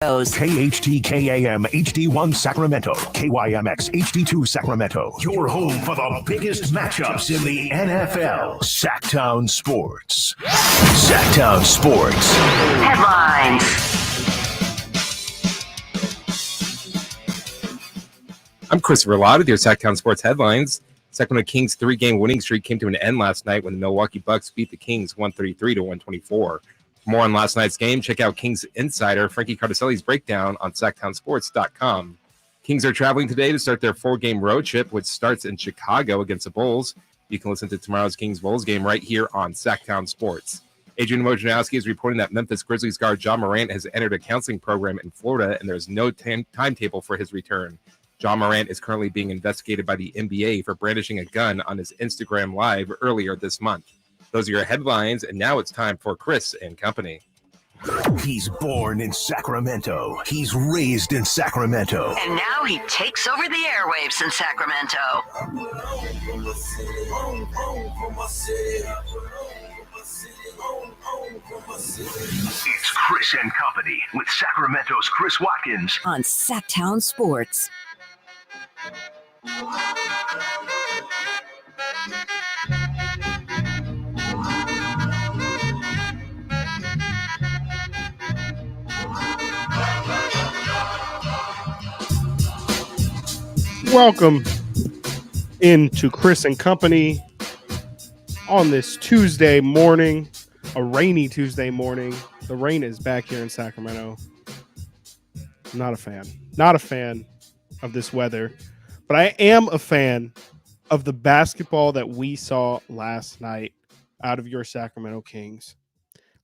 KHTKAM HD1 Sacramento, KYMX HD2 Sacramento. Your home for the biggest matchups in the NFL. Sactown Sports. Sactown Sports. Headlines. I'm Christopher Lott with your Sactown Sports headlines. Sacramento Kings' three-game winning streak came to an end last night when the Milwaukee Bucks beat the Kings 133-124. For more on last night's game, check out Kings insider Frankie Cardicelli's breakdown on SactownSports.com. Kings are traveling today to start their four-game road trip, which starts in Chicago against the Bulls. You can listen to tomorrow's Kings-Bulls game right here on Sactown Sports. Adrian Wojnarowski is reporting that Memphis Grizzlies guard John Morant has entered a counseling program in Florida, and there is no timetable for his return. John Morant is currently being investigated by the NBA for brandishing a gun on his Instagram Live earlier this month. Those are your headlines, and now it's time for Chris and Company. He's born in Sacramento. He's raised in Sacramento. And now he takes over the airwaves in Sacramento. It's Chris and Company with Sacramento's Chris Watkins on Sactown Sports. Welcome into Chris and Company on this Tuesday morning, a rainy Tuesday morning. The rain is back here in Sacramento. Not a fan of this weather, but I am a fan of the basketball that we saw last night out of your Sacramento Kings.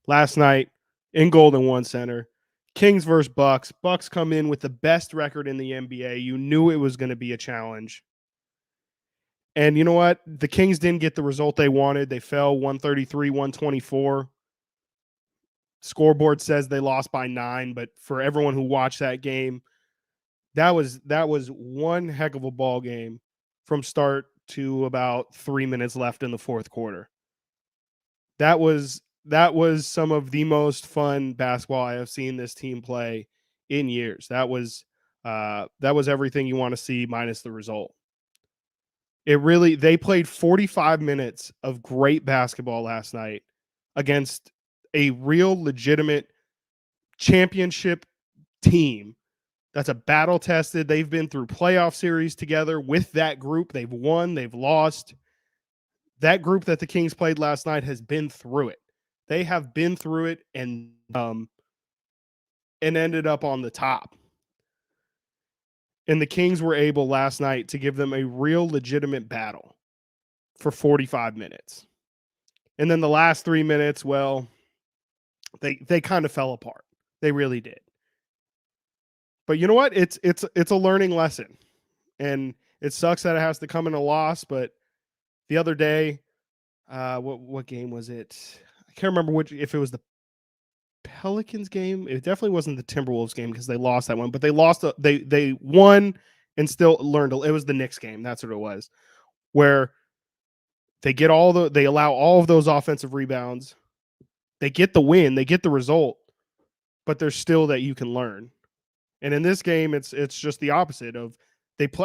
Last night in Golden One Center, Kings versus Bucks. Bucks come in with the best record in the NBA. You knew it was going to be a challenge. And you know what? The Kings didn't get the result they wanted. They fell 133-124. Scoreboard says they lost by 9, but for everyone who watched that game, that was one heck of a ball game from start to about 3 minutes left in the fourth quarter. That was some of the most fun basketball I have seen this team play in years. That was everything you want to see minus the result. They played 45 minutes of great basketball last night against a real legitimate championship team that's a battle tested. They've been through playoff series together with that group. They've won, they've lost. That group that the Kings played last night has been through it. They have been through it and ended up on the top. And the Kings were able last night to give them a real legitimate battle for 45 minutes. And then the last 3 minutes, well, they kind of fell apart. They really did. But you know what? It's a learning lesson. And it sucks that it has to come in a loss, but the other day, what game was it? I can't remember if it was the Pelicans game. It definitely wasn't the Timberwolves game because they lost that one, but they lost. They won and still learned. It was the Knicks game. That's what it was, where they allow all of those offensive rebounds. They get the win. They get the result, but there's still that you can learn. And in this game, it's just the opposite of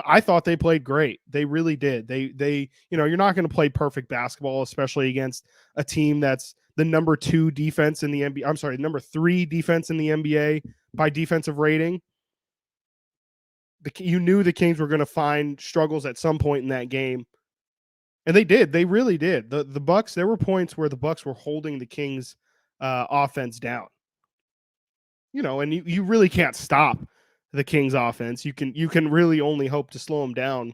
I thought they played great. They really did. They you're not going to play perfect basketball, especially against a team that's the number 2 defense in the NBA. I'm sorry, number 3 defense in the NBA by defensive rating. You knew the Kings were going to find struggles at some point in that game. And they did. They really did. The Bucks, there were points where the Bucks were holding the Kings offense down. And you really can't stop the Kings offense. You can really only hope to slow them down.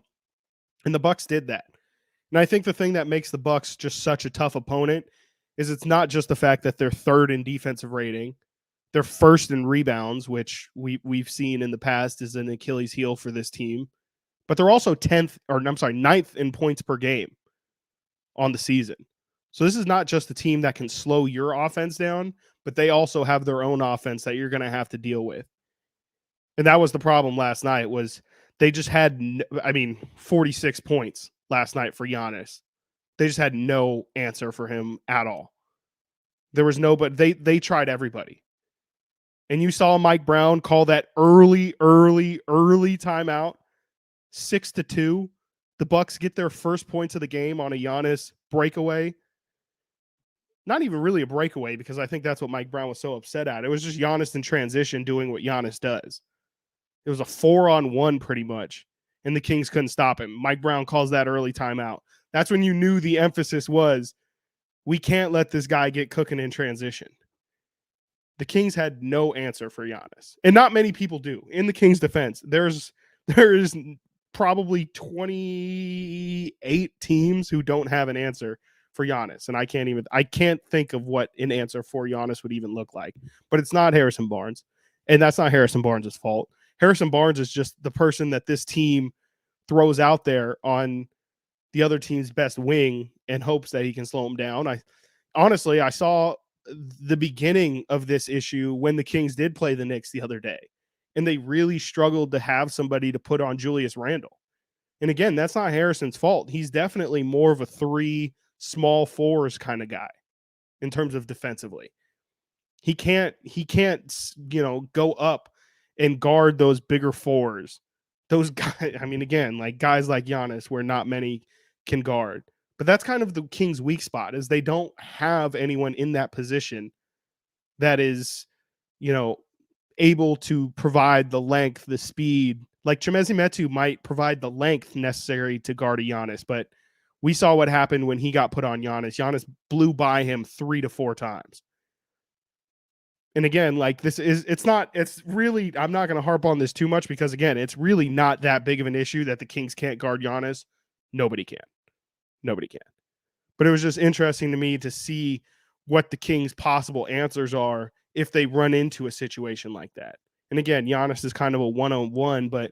And the Bucks did that. And I think the thing that makes the Bucks just such a tough opponent is it's not just the fact that they're 3rd in defensive rating. They're 1st in rebounds, which we've seen in the past is an Achilles heel for this team. But they're also 9th in points per game on the season. So this is not just a team that can slow your offense down, but they also have their own offense that you're going to have to deal with. And that was the problem last night was they just had, 46 points last night for Giannis. They just had no answer for him at all. There was no, but they tried everybody. And you saw Mike Brown call that early timeout, 6-2. The Bucks get their first points of the game on a Giannis breakaway. Not even really a breakaway, because I think that's what Mike Brown was so upset at. It was just Giannis in transition doing what Giannis does. It was a 4-on-1 pretty much, and the Kings couldn't stop him. Mike Brown calls that early timeout. That's when you knew the emphasis was, we can't let this guy get cooking in transition. The Kings had no answer for Giannis, and not many people do. In the Kings' defense, there is probably 28 teams who don't have an answer for Giannis, and I can't think of what an answer for Giannis would even look like. But it's not Harrison Barnes, and that's not Harrison Barnes' fault. Harrison Barnes is just the person that this team throws out there on the other team's best wing and hopes that he can slow him down. I saw the beginning of this issue when the Kings did play the Knicks the other day, and they really struggled to have somebody to put on Julius Randle. And again, that's not Harrison's fault. He's definitely more of a 3 small fours kind of guy in terms of defensively. He can't, go up and guard those bigger fours. Those guys, I mean, again, like guys like Giannis, where not many can guard. But that's kind of the Kings' weak spot, is they don't have anyone in that position that is, able to provide the length, the speed. Like Chimezie Metu might provide the length necessary to guard a Giannis, but we saw what happened when he got put on Giannis. Giannis blew by him 3 to 4 times. And again, like I'm not going to harp on this too much, because again, it's really not that big of an issue that the Kings can't guard Giannis. Nobody can. But it was just interesting to me to see what the Kings' possible answers are if they run into a situation like that. And again, Giannis is kind of a one-on-one, but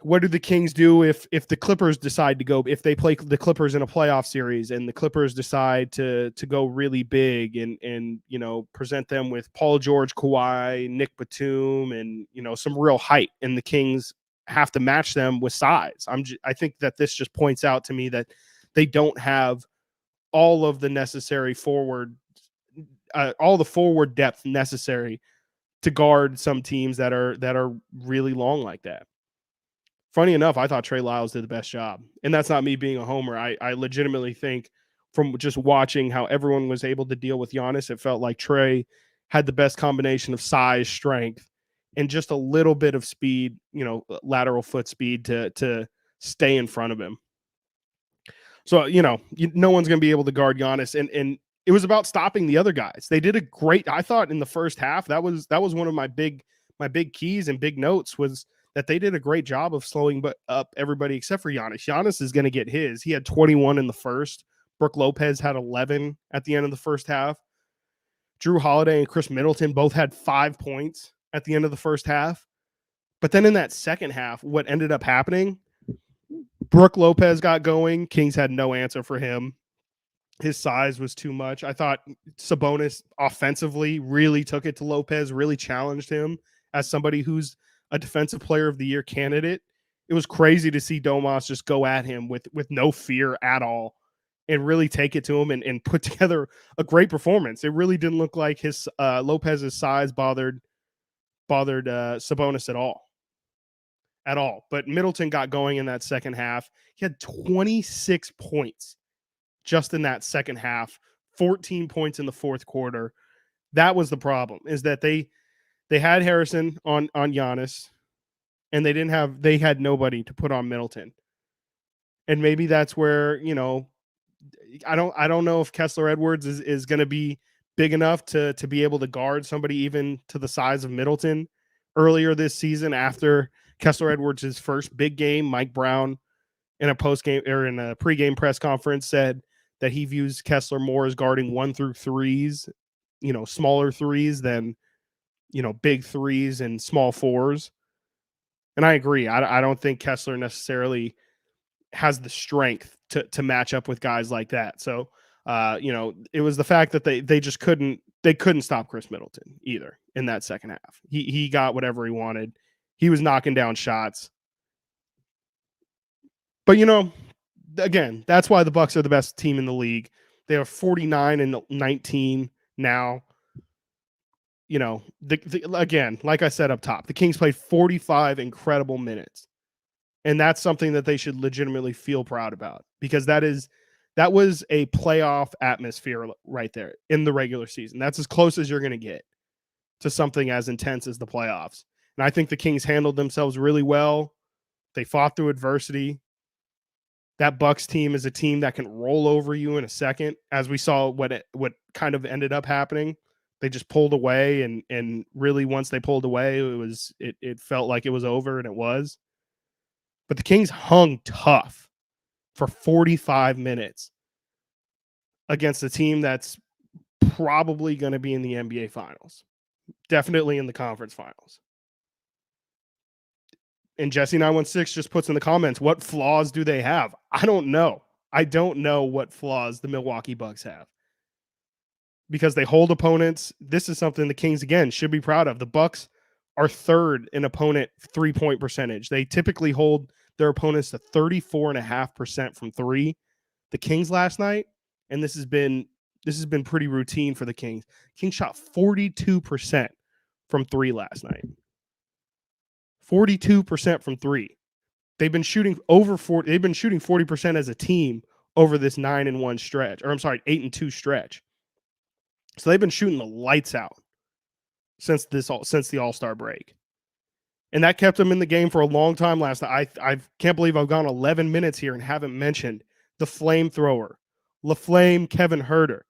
what do the Kings do if the Clippers decide to go, if they play the Clippers in a playoff series and the Clippers decide to go really big and present them with Paul George, Kawhi, Nick Batum, and some real height, and the Kings have to match them with size. I think that this just points out to me that they don't have all of the necessary forward depth necessary to guard some teams that are really long like that. Funny enough, I thought Trey Lyles did the best job, and that's not me being a homer. I legitimately think, from just watching how everyone was able to deal with Giannis, it felt like Trey had the best combination of size, strength, and just a little bit of speed, lateral foot speed to stay in front of him. So, no one's going to be able to guard Giannis, and it was about stopping the other guys. They did a great, I thought, in the first half. That was one of my big keys and big notes, was that they did a great job of slowing up everybody except for Giannis. Giannis is going to get his. He had 21 in the first. Brook Lopez had 11 at the end of the first half. Drew Holiday and Chris Middleton both had 5 points at the end of the first half. But then in that second half, what ended up happening, Brook Lopez got going. Kings had no answer for him. His size was too much. I thought Sabonis offensively really took it to Lopez, really challenged him as somebody who's a defensive player of the year candidate. It was crazy to see Domas just go at him with no fear at all and really take it to him and put together a great performance. It really didn't look like his Lopez's size bothered Sabonis at all. But Middleton got going in that second half. He had 26 points just in that second half, 14 points in the fourth quarter. That was the problem, is that they had Harrison on Giannis, and they had nobody to put on Middleton. And maybe that's where, I don't know if Kessler Edwards is going to be big enough to be able to guard somebody even to the size of Middleton. Earlier this season, after Kessler Edwards' first big game, Mike Brown in a pregame press conference said that he views Kessler more as guarding 1 through 3s, smaller 3s than big 3s and small 4s. And I agree. I don't think Kessler necessarily has the strength to match up with guys like that. So, it was the fact that they just couldn't stop Chris Middleton either in that second half. He got whatever he wanted. He was knocking down shots. But, again, that's why the Bucks are the best team in the league. They have 49-19 now. you know, again, like I said up top, the Kings played 45 incredible minutes. And that's something that they should legitimately feel proud about, because that was a playoff atmosphere right there in the regular season. That's as close as you're going to get to something as intense as the playoffs. And I think the Kings handled themselves really well. They fought through adversity. That Bucks team is a team that can roll over you in a second, as we saw what kind of ended up happening. They just pulled away, and really once they pulled away, it felt like it was over, and it was. But the Kings hung tough for 45 minutes against a team that's probably going to be in the NBA Finals, definitely in the conference finals. And Jesse 916 just puts in the comments, what flaws do they have? I don't know. I don't know what flaws the Milwaukee Bucks have, because they hold opponents. This is something the Kings, again, should be proud of. The Bucks are third in opponent 3-point percentage. They typically hold their opponents to 34.5% from three. The Kings last night, and this has been pretty routine for the Kings. Kings shot 42% from three last night. 42% from three. They've been shooting over 40. They've been shooting 40% as a team over this 9-1 stretch, or I'm sorry, 8-2 stretch. So they've been shooting the lights out since the All-Star break. And that kept them in the game for a long time last night. I can't believe I've gone 11 minutes here and haven't mentioned the flamethrower, LaFlame Kevin Huerter.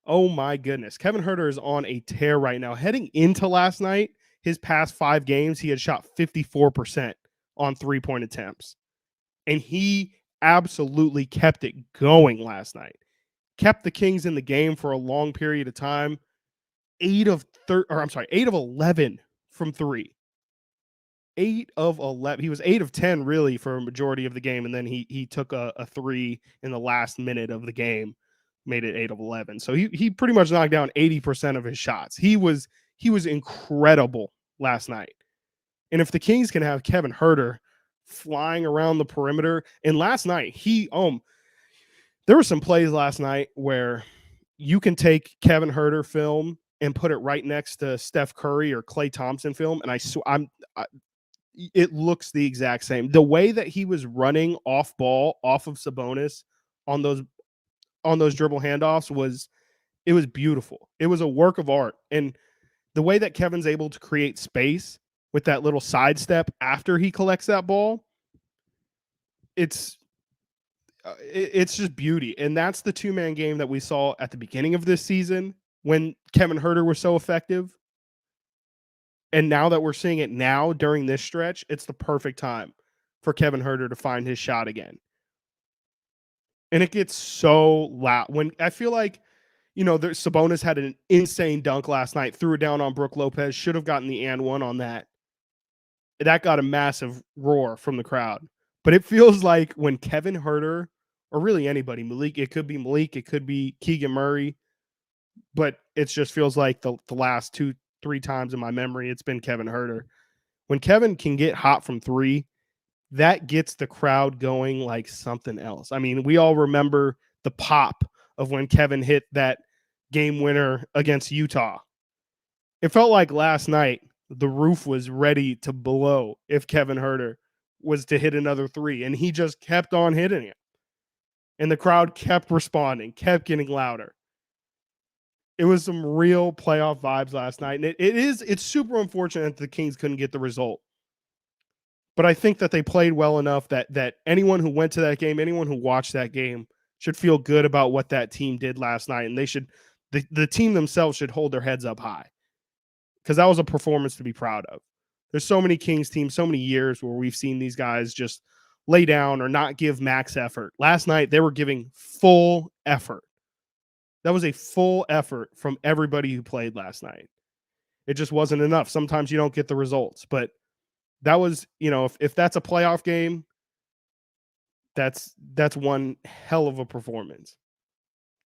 Oh my goodness. Kevin Huerter is on a tear right now. Heading into last night, his past 5 games, he had shot 54% on 3-point attempts. And he absolutely kept it going last night. Kept the Kings in the game for a long period of time. 8 of 11 from 3. 8 of 11. He was 8 of 10 really for a majority of the game, and then he took a 3 in the last minute of the game, made it 8 of 11. So he pretty much knocked down 80% of his shots. He was incredible last night. And if the Kings can have Kevin Huerter flying around the perimeter, and last night there were some plays last night where you can take Kevin Huerter film and put it right next to Steph Curry or Klay Thompson film, and it looks the exact same. The way that he was running off ball, off of Sabonis on those dribble handoffs was beautiful. It was a work of art. And the way that Kevin's able to create space with that little sidestep after he collects that ball, it's just beauty. And that's the 2-man game that we saw at the beginning of this season when Kevin Huerter was so effective. And now that we're seeing it now during this stretch, it's the perfect time for Kevin Huerter to find his shot again. And it gets so loud. When I feel like, Sabonis had an insane dunk last night, threw it down on Brook Lopez, should have gotten the and one on that. That got a massive roar from the crowd. But it feels like when Kevin Huerter, or really anybody, it could be Malik, it could be Keegan Murray, but it just feels like the last 2-3 times in my memory, it's been Kevin Huerter. When Kevin can get hot from 3, that gets the crowd going like something else. I mean, we all remember the pop of when Kevin hit that game winner against Utah. It felt like last night the roof was ready to blow if Kevin Huerter was to hit another 3, and he just kept on hitting it. And the crowd kept responding, kept getting louder. It was some real playoff vibes last night. And it's super unfortunate that the Kings couldn't get the result. But I think that they played well enough that anyone who went to that game, anyone who watched that game, should feel good about what that team did last night. And the team themselves should hold their heads up high, because that was a performance to be proud of. There's so many Kings teams, so many years where we've seen these guys just lay down or not give max effort. Last night, they were giving full effort. That was a full effort from everybody who played last night. It just wasn't enough. Sometimes you don't get the results, but that was, if that's a playoff game, that's one hell of a performance.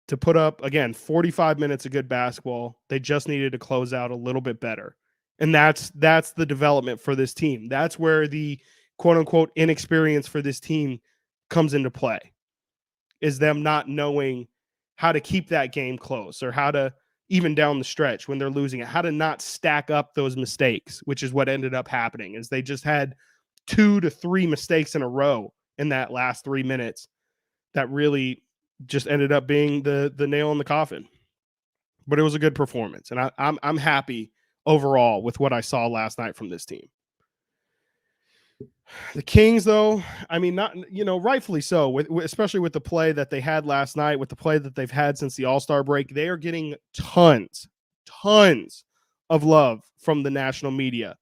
To put up, again, 45 minutes of good basketball, they just needed to close out a little bit better. And that's the development for this team. That's where the quote-unquote inexperience for this team comes into play, is them not knowing how to keep that game close, or how to even down the stretch when they're losing it, how to not stack up those mistakes, which is what ended up happening, is they just had 2 to 3 mistakes in a row in that last 3 minutes that really just ended up being the nail in the coffin. But it was a good performance, and I'm happy overall with what I saw last night from this team. The Kings, though, I mean, not, rightfully so, especially with the play that they had last night, with the play that they've had since the All-Star break. They are getting tons of love from the national media.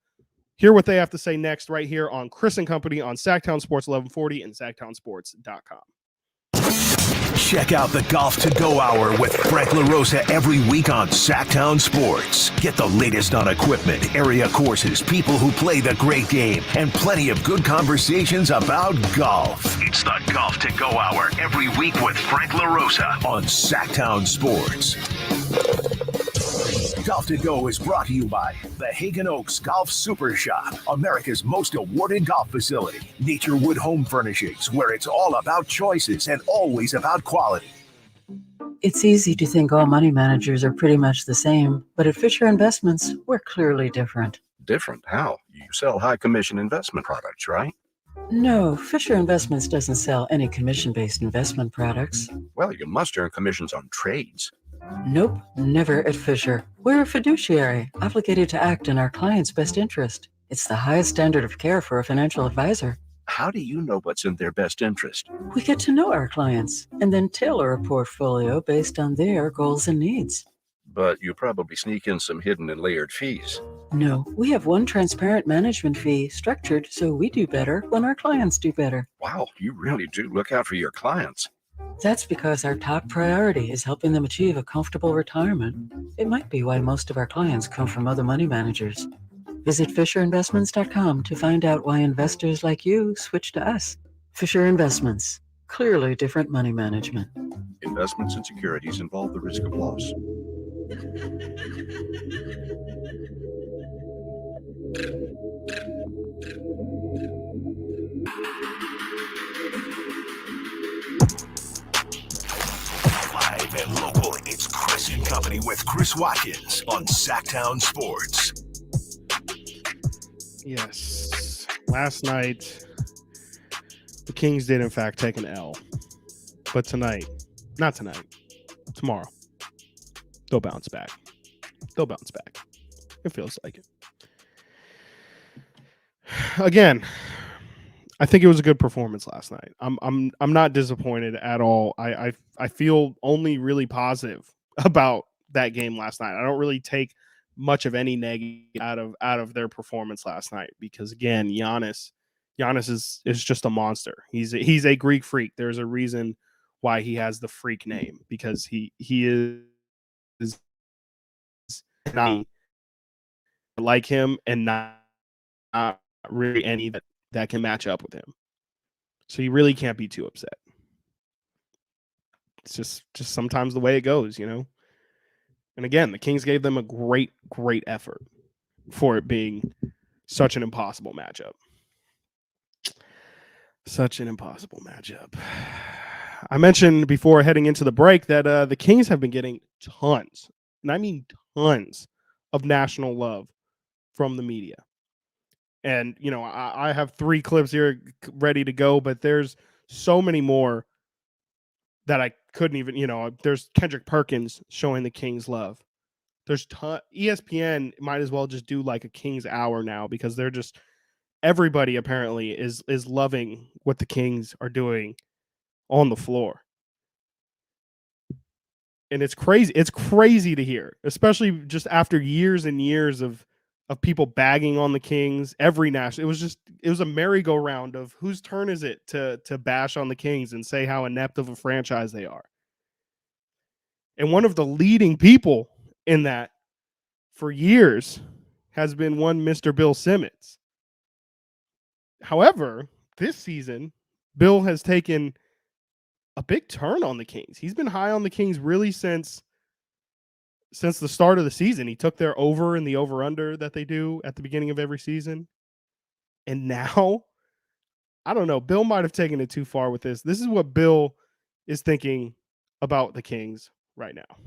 Hear what they have to say next right here on Chris and Company on Sactown Sports 1140 and SactownSports.com. Check out the Golf to Go Hour with Frank LaRosa every week on Sactown Sports. Get the latest on equipment, area courses, people who play the great game, and plenty of good conversations about golf. It's the Golf to Go Hour every week with Frank LaRosa on Sactown Sports. Golf to Go is brought to you by the Hagen Oaks Golf Super Shop, America's most awarded golf facility. Naturewood Home Furnishings, where it's all about choices and always about quality. It's easy to think all money managers are pretty much the same, but at Fisher Investments, we're clearly different. Different? How? You sell high commission investment products, right? No, Fisher Investments doesn't sell any commission-based investment products. Well, you must earn commissions on trades. Nope, never at Fisher. We're a fiduciary, obligated to act in our client's best interest. It's the highest standard of care for a financial advisor. How do you know what's in their best interest? We get to know our clients and then tailor a portfolio based on their goals and needs. But you probably sneak in some hidden and layered fees. No, we have one transparent management fee structured so we do better when our clients do better. Wow, you really do look out for your clients. That's because our top priority is helping them achieve a comfortable retirement. It might be why most of our clients come from other money managers. Visit FisherInvestments.com to find out why investors like you switch to us. Fisher Investments. Clearly different money management. Investments and securities involve the risk of loss. Live and local, it's Chris and Company with Chris Watkins on Sactown Sports. Yes. Last night, the Kings did, in fact, take an L. But tomorrow, they'll bounce back. It feels like it. Again, I think it was a good performance last night. I'm not disappointed at all. I feel only really positive about that game last night. I don't really take much of any negative out of their performance last night because, again, Giannis is just a monster. He's a Greek freak. There's a reason why he has the freak name, because he is not like him and not really any that can match up with him. So you really can't be too upset. It's just sometimes the way it goes, And again, the Kings gave them a great effort for it being such an impossible matchup. I mentioned before heading into the break that the Kings have been getting tons, and I mean tons, of national love from the media. And, I have 3 clips here ready to go, but there's so many more that I couldn't even, there's Kendrick Perkins showing the Kings love. There's ESPN might as well just do like a Kings hour now, because they're just, everybody apparently is loving what the Kings are doing on the floor. And it's crazy. It's crazy to hear, especially just after years and years of people bagging on the Kings. Every national, it was a merry-go-round of whose turn is it to bash on the Kings and say how inept of a franchise they are. And one of the leading people in that for years has been one Mr. Bill Simmons. However, this season, Bill has taken a big turn on the Kings. He's been high on the Kings really since the start of the season. He took their over and the over-under that they do at the beginning of every season. And now, I don't know, Bill might have taken it too far with this. This is what Bill is thinking about the Kings right now.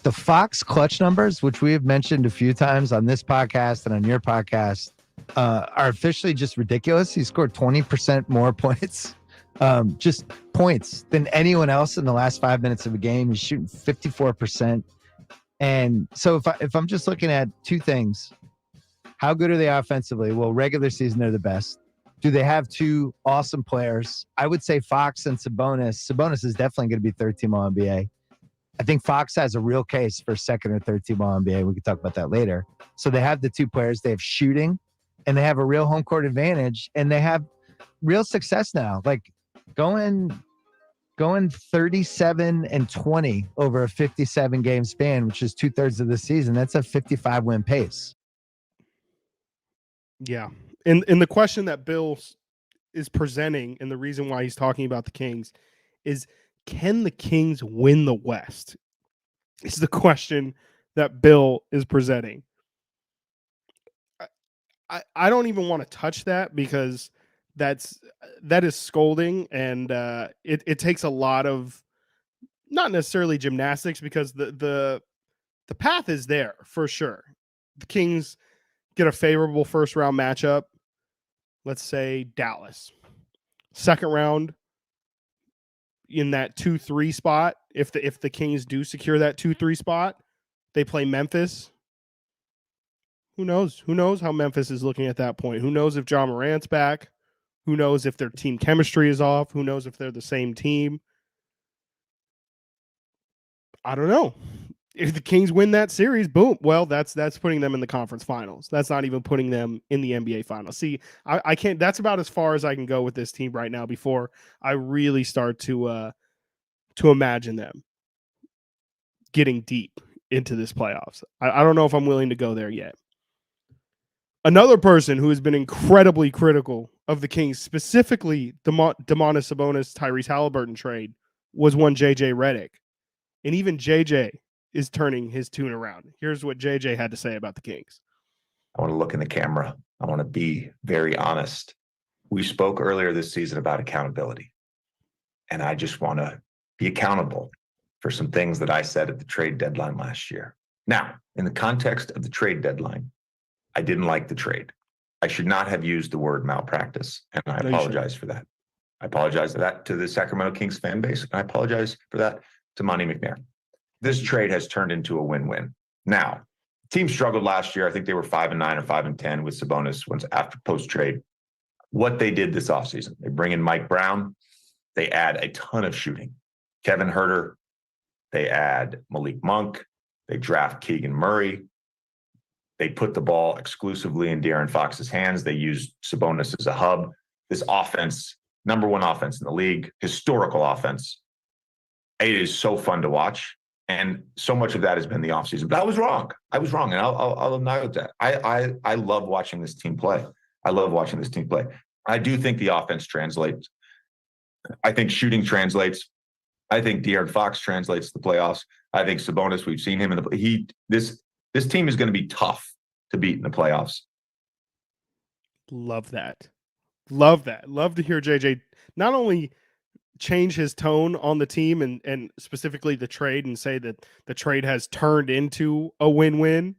the Fox clutch numbers, which we have mentioned a few times on this podcast and on your podcast, are officially just ridiculous. He scored 20% more points, just points than anyone else in the last 5 minutes of a game. He's shooting 54%. And so if I'm just looking at two things, how good are they offensively? Well, regular season, they're the best. Do they have two awesome players? I would say Fox and Sabonis. Sabonis is definitely going to be third team All NBA. I think Fox has a real case for second or third team All NBA. We can talk about that later. So they have the two players. They have shooting, and they have a real home court advantage, and they have real success now. Like going 37-20 over a 57 game span, which is 2/3 of the season. That's a 55 win pace. Yeah. And the question that Bill is presenting, and the reason why he's talking about the Kings, is can the Kings win the West? Is the question that Bill is presenting. I don't even want to touch that, because that is scolding, and it takes a lot of, not necessarily gymnastics, because the path is there for sure. The Kings get a favorable first round matchup. Let's say Dallas. Second round, in that 2-3 spot, if the Kings do secure that 2-3 spot, they play Memphis. Who knows? Who knows how Memphis is looking at that point? Who knows if Ja Morant's back? Who knows if their team chemistry is off? Who knows if they're the same team? I don't know. If the Kings win that series, boom. Well, that's putting them in the conference finals. That's not even putting them in the NBA finals. See, I can't. That's about as far as I can go with this team right now before I really start to imagine them getting deep into this playoffs. I don't know if I'm willing to go there yet. Another person who has been incredibly critical of the Kings, specifically Domantas Sabonis, Tyrese Halliburton trade, was one JJ Redick, and even JJ is turning his tune around. Here's what JJ had to say about the Kings. I want to look in the camera. I want to be very honest. We spoke earlier this season about accountability, and I just want to be accountable for some things that I said at the trade deadline last year. Now, in the context of the trade deadline, I didn't like the trade. I should not have used the word malpractice, and I apologize for that. I apologize for that to the Sacramento Kings fan base, and I apologize for that to Monty McNair. This trade has turned into a win-win. Now, the team struggled last year. I think they were 5-9 or 5-10 with Sabonis once after post-trade. What they did this offseason, they bring in Mike Brown. They add a ton of shooting. Kevin Huerter. They add Malik Monk. They draft Keegan Murray. They put the ball exclusively in De'Aaron Fox's hands. They use Sabonis as a hub. This offense, number one offense in the league, historical offense. It is so fun to watch. And so much of that has been the offseason. But I was wrong. And I'll acknowledge that. I love watching this team play. I do think the offense translates. I think shooting translates. I think De'Aaron Fox translates to the playoffs. I think Sabonis, we've seen him in the this team is going to be tough to beat in the playoffs. Love that. Love to hear JJ not only change his tone on the team and specifically the trade, and say that the trade has turned into a win-win,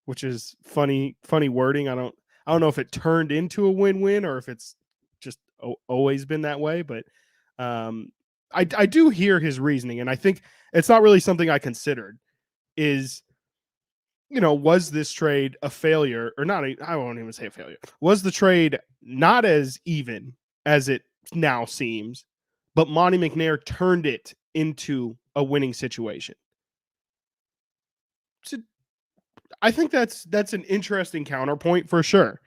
which is funny wording. I don't know if it turned into a win-win or if it's just always been that way, but I do hear his reasoning, and I think it's not really something I considered. Is, was this trade a failure or not? I won't even say a failure. Was the trade not as even as it now seems, but Monty McNair turned it into a winning situation? So I think that's an interesting counterpoint for sure.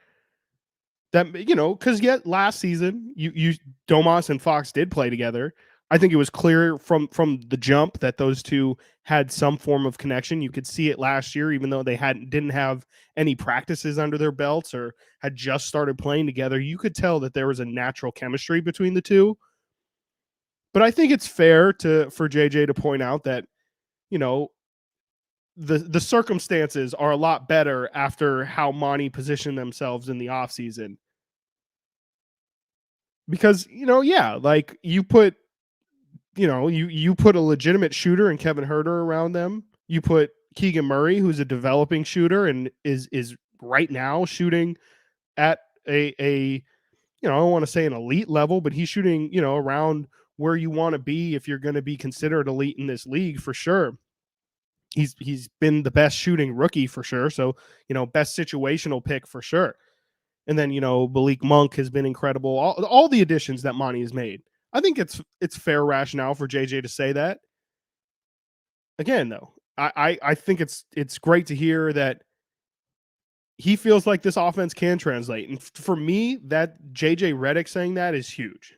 That, because yet last season, you Domas and Fox did play together. I think it was clear from the jump that those two had some form of connection. You could see it last year, even though they didn't have any practices under their belts or had just started playing together. You could tell that there was a natural chemistry between the two. But I think it's fair for JJ to point out that, the circumstances are a lot better after how Monty positioned themselves in the offseason. Because, like you put a legitimate shooter in Kevin Huerter around them, You put Keegan Murray, who's a developing shooter and is right now shooting at a I don't want to say an elite level, but he's shooting, around where you want to be if you're going to be considered elite in this league for sure. He's been the best shooting rookie for sure. So, best situational pick for sure. And then, Malik Monk has been incredible. All the additions that Monty has made. I think it's fair rationale for JJ to say that. Again, though, I think it's great to hear that he feels like this offense can translate. And for me, that JJ Redick saying that is huge.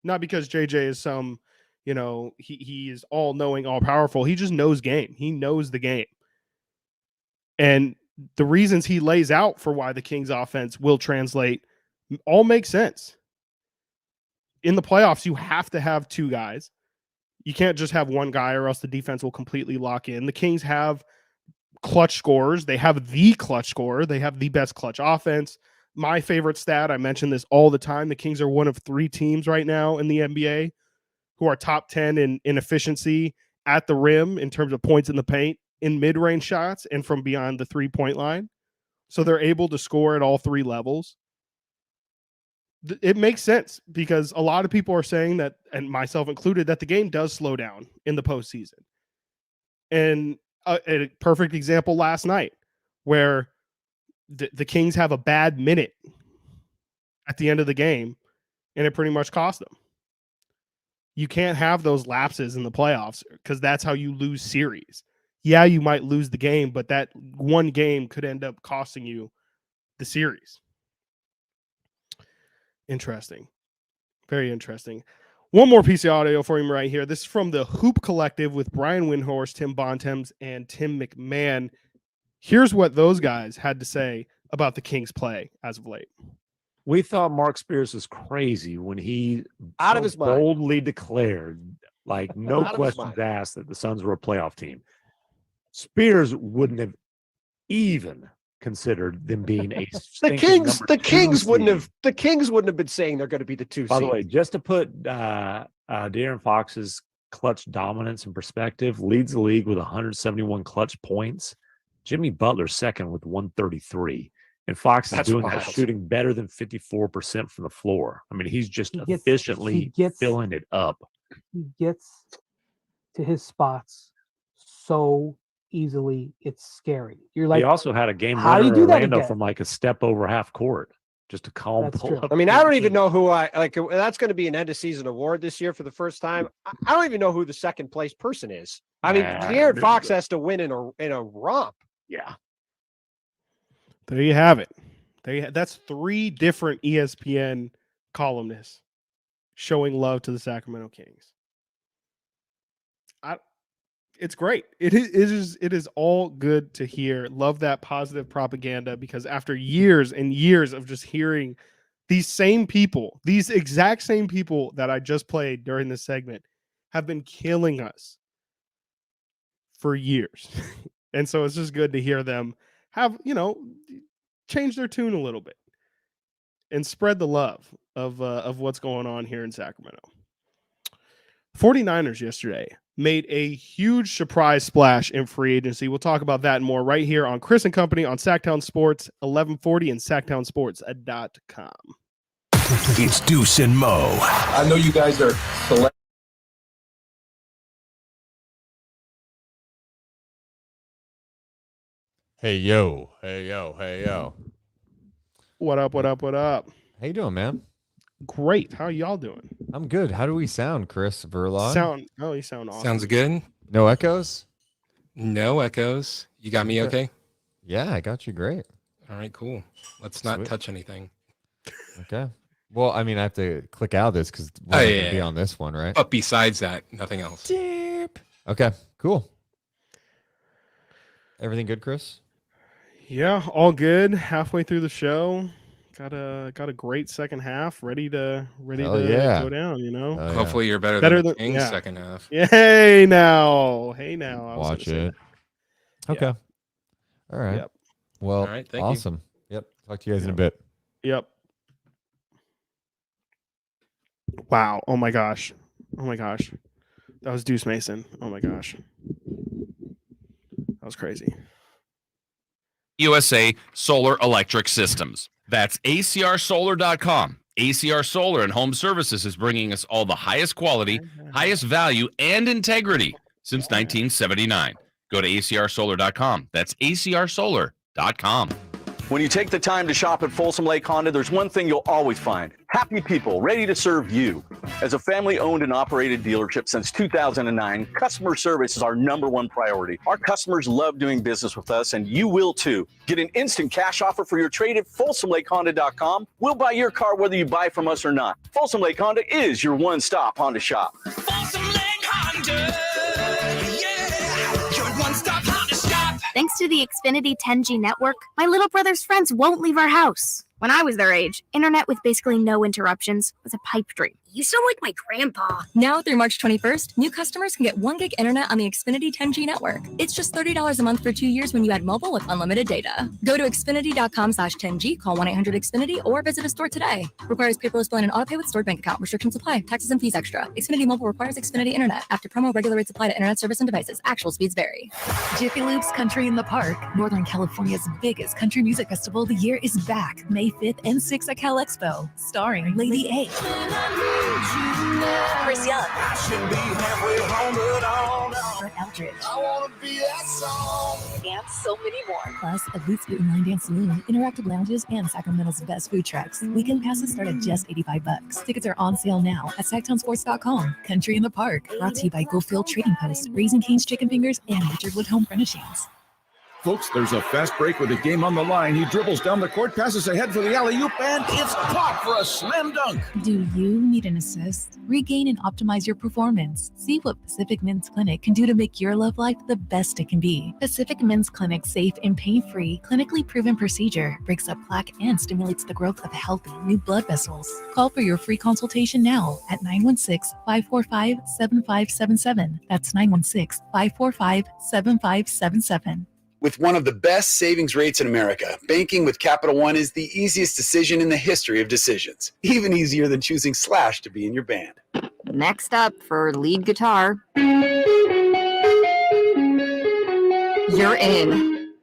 Not because JJ is some, he is all knowing, all powerful. He just knows game. He knows the game. And the reasons he lays out for why the Kings offense will translate all make sense. In the playoffs, you have to have two guys. You can't just have one guy or else the defense will completely lock in. The Kings have clutch scorers. They have the clutch scorer. They have the best clutch offense. My favorite stat, I mention this all the time. The Kings are one of 3 teams right now in the NBA who are top 10 in efficiency at the rim in terms of points in the paint, in mid-range shots, and from beyond the 3-point line. So they're able to score at all 3 levels. It makes sense because a lot of people are saying that, and myself included, that the game does slow down in the postseason. And a perfect example last night where the Kings have a bad minute at the end of the game and it pretty much cost them. You can't have those lapses in the playoffs because that's how you lose series. Yeah, you might lose the game, but that one game could end up costing you the series. Interesting. Very interesting. One more piece of audio for him right here. This is from the Hoop Collective with Brian Windhorst, Tim Bontemps, and Tim McMahon. Here's what those guys had to say about the Kings' play as of late. We thought Mark Spears was crazy when he out of his mind boldly declared, like no questions asked, that the Suns were a playoff team. Spears wouldn't have even considered them being a the Kings wouldn't have been saying they're going to be the 2 seed. By the way, just to put De'Aaron Fox's clutch dominance in perspective, leads the league with 171 clutch points. Jimmy Butler's second with 133. And Fox is doing that, shooting better than 54% from the floor. I mean, he's just efficiently filling it up. He gets to his spots so easily, it's scary. You're like, he also had a game winner in Orlando from like a step over half court, just a calm pull up. I mean, I don't even know who that's going to be an end of season award this year for the first time. I don't even know who the second place person is. I mean, De'Aaron Fox has to win in a romp. Yeah. There you have it. That's 3 different ESPN columnists showing love to the Sacramento Kings. It's great. It is all good to hear. Love that positive propaganda because after years and years of just hearing these exact same people that I just played during this segment have been killing us for years. And so it's just good to hear them have, change their tune a little bit and spread the love of what's going on here in Sacramento. 49ers yesterday made a huge surprise splash in free agency. We'll talk about that and more right here on Chris and Company on Sactown Sports 1140 and SactownSports.com. It's Deuce and Mo. I know you guys are select. Hey yo, hey yo, hey yo. What up, what up, what up? How you doing, man? Great. How y'all doing? I'm good. How do we sound, Chris Verlon? You sound awesome. Sounds good. No echoes? No echoes. You got me okay? Yeah, I got you great. All right, cool. Let's not touch anything. Okay. Well, I mean, I have to click out of this because we're going to be on this one, right? But besides that, nothing else. Deep. Okay, cool. Everything good, Chris? Yeah, all good. Halfway through the show. Got a great second half, ready to go down. Hopefully you're better than King's second half. Yeah. Hey now. Watch it. Okay. All right. Yep. Well, all right, thank awesome. You. Yep. Talk to you guys in a bit. Yep. Wow. Oh my gosh. That was Deuce Mason. Oh my gosh. was crazy. USA Solar Electric Systems. That's acrsolar.com. ACR Solar and Home Services is bringing us all the highest quality, highest value, and integrity since 1979. Go to acrsolar.com. That's acrsolar.com. When you take the time to shop at Folsom Lake Honda, there's one thing you'll always find. Happy people ready to serve you. As a family-owned and operated dealership since 2009, customer service is our #1 priority. Our customers love doing business with us, and you will too. Get an instant cash offer for your trade at FolsomLakeHonda.com. We'll buy your car whether you buy from us or not. Folsom Lake Honda is your one-stop Honda shop. Folsom Lake Honda, yeah, your one-stop Honda shop. Thanks to the Xfinity 10G network, my little brother's friends won't leave our house. When I was their age, internet with basically no interruptions was a pipe dream. You sound like my grandpa. Now through March 21st, new customers can get 1 gig internet on the Xfinity 10G network. It's just $30 a month for 2 years when you add mobile with unlimited data. Go to Xfinity.com/10G, call 1-800-XFINITY, or visit a store today. Requires paperless billing and autopay with stored bank account. Restrictions apply. Taxes and fees extra. Xfinity Mobile requires Xfinity Internet. After promo, regular rates apply to internet service and devices. Actual speeds vary. Jiffy Lube's Country in the Park, Northern California's biggest country music festival of the year, is back May 5th and 6th at Cal Expo, starring Lady A, Chris Young, Brett Eldridge, and so many more. Plus, a Boots Boot and Line Dance Saloon, interactive lounges, and Sacramento's best food trucks. Weekend passes start at just $85. Tickets are on sale now at SactownSports.com. Country in the Park, brought to you by Goldfield Trading Post, Raising Cane's Chicken Fingers, and Richard Wood Home Furnishings. Folks, there's a fast break with a game on the line. He dribbles down the court, passes ahead for the alley-oop, and it's caught for a slam dunk. Do you need an assist? Regain and optimize your performance. See what Pacific Men's Clinic can do to make your love life the best it can be. Pacific Men's Clinic's safe and pain-free, clinically proven procedure breaks up plaque and stimulates the growth of healthy new blood vessels. Call for your free consultation now at 916-545-7577. That's 916-545-7577. With one of the best savings rates in America, banking with Capital One is the easiest decision in the history of decisions. Even easier than choosing Slash to be in your band. Next up for lead guitar. You're in.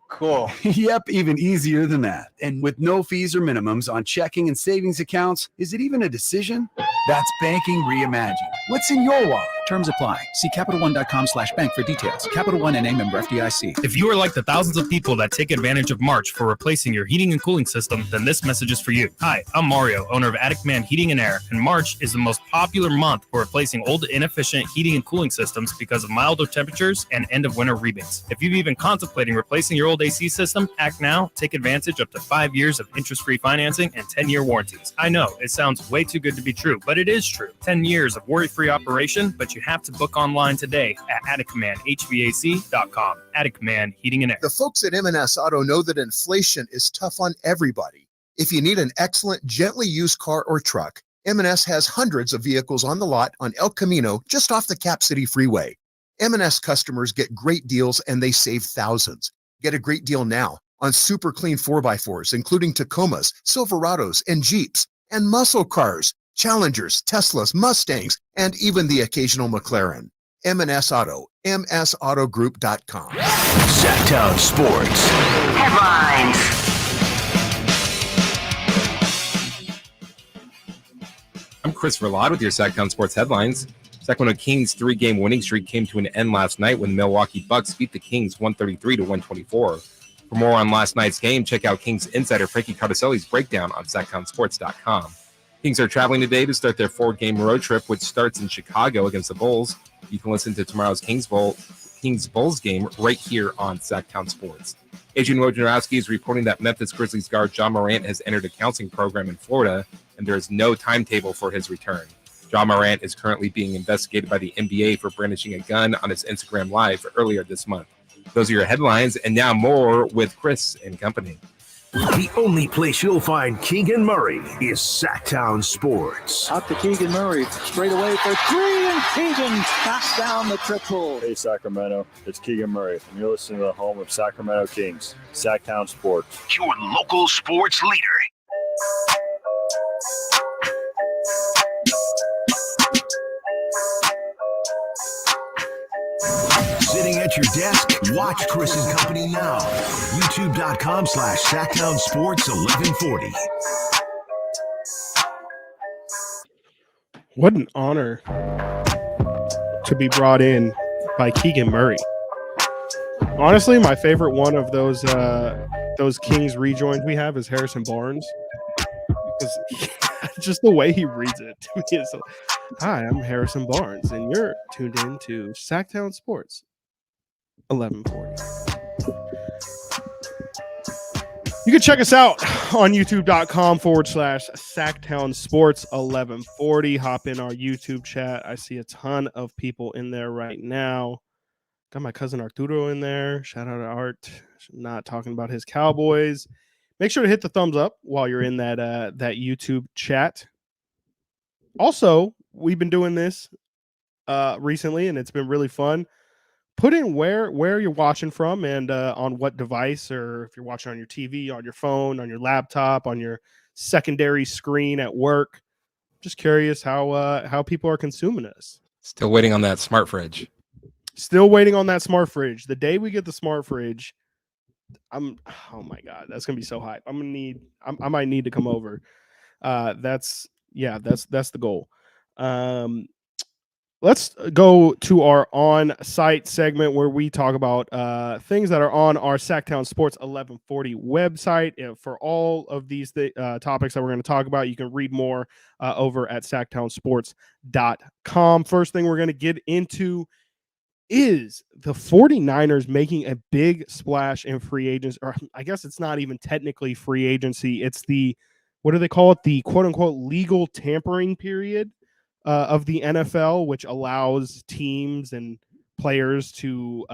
Cool. Yep, even easier than that. And with no fees or minimums on checking and savings accounts, is it even a decision? That's banking reimagined. What's in your wallet? Terms apply. See CapitalOne.com/bank for details. Capital One N.A. member FDIC. If you are like the thousands of people that take advantage of March for replacing your heating and cooling system, then this message is for you. Hi, I'm Mario, owner of Attic Man Heating and Air, and March is the most popular month for replacing old, inefficient heating and cooling systems because of milder temperatures and end-of-winter rebates. If you've even contemplating replacing your old AC system, act now. Take advantage up to 5 years of interest-free financing and 10-year warranties. I know, it sounds way too good to be true, but it is true. 10 years of worry-free operation, but you have to book online today at atticmanhvac.com. Attic Man Heating and Air. The folks at M&S Auto know that inflation is tough on everybody. If you need an excellent, gently used car or truck, M&S has hundreds of vehicles on the lot on El Camino, just off the Cap City Freeway. M&S customers get great deals and they save thousands. Get a great deal now on super clean 4x4s, including Tacomas, Silverados, and Jeeps, and muscle cars, Challengers, Teslas, Mustangs, and even the occasional McLaren. M&S Auto, msautogroup.com. Sactown Sports. Headlines. I'm Chris Verlad with your Sactown Sports headlines. Sacramento Kings' 3-game winning streak came to an end last night when the Milwaukee Bucks beat the Kings 133-124. For more on last night's game, check out Kings insider Frankie Cardicelli's breakdown on SactownSports.com. Kings are traveling today to start their 4-game road trip, which starts in Chicago against the Bulls. You can listen to tomorrow's Kings-Bulls game right here on Sactown Sports. Adrian Wojnarowski is reporting that Memphis Grizzlies guard John Morant has entered a counseling program in Florida, and there is no timetable for his return. John Morant is currently being investigated by the NBA for brandishing a gun on his Instagram Live earlier this month. Those are your headlines, and now more with Chris and company. The only place you'll find Keegan Murray is Sactown Sports. Out to Keegan Murray, straight away for three, and Keegan knocks down the triple. Hey Sacramento, it's Keegan Murray, and you're listening to the home of Sacramento Kings, Sactown Sports. Your local sports leader. Sitting at your desk, watch Chris and Company now. YouTube.com/Sactown Sports 1140. What an honor to be brought in by Keegan Murray. Honestly, my favorite one of those Kings rejoins we have is Harrison Barnes. Because just the way he reads it to me is, hi, I'm Harrison Barnes, and you're tuned in to Sactown Sports 1140. You can check us out on youtube.com/Sactown Sports 1140. Hop in our YouTube chat. I see a ton of people in there right now. Got my cousin Arturo in there. Shout out to Art. Not talking about his Cowboys. Make sure to hit the thumbs up while you're in that YouTube chat. Also, we've been doing this recently, and it's been really fun. Put in where you're watching from and on what device, or if you're watching on your TV, on your phone, on your laptop, on your secondary screen at work. Just curious how people are consuming us. Still waiting on that smart fridge. Still waiting on that smart fridge. The day we get the smart fridge, oh my God, that's gonna be so hype. I might need to come over. That's the goal. Let's go to our on-site segment where we talk about things that are on our Sactown Sports 1140 website. For all of these topics that we're going to talk about, you can read more over at SactownSports.com. First thing we're going to get into is the 49ers making a big splash in free agents, or I guess it's not even technically free agency. It's what do they call it? The quote-unquote legal tampering period of the NFL, which allows teams and players to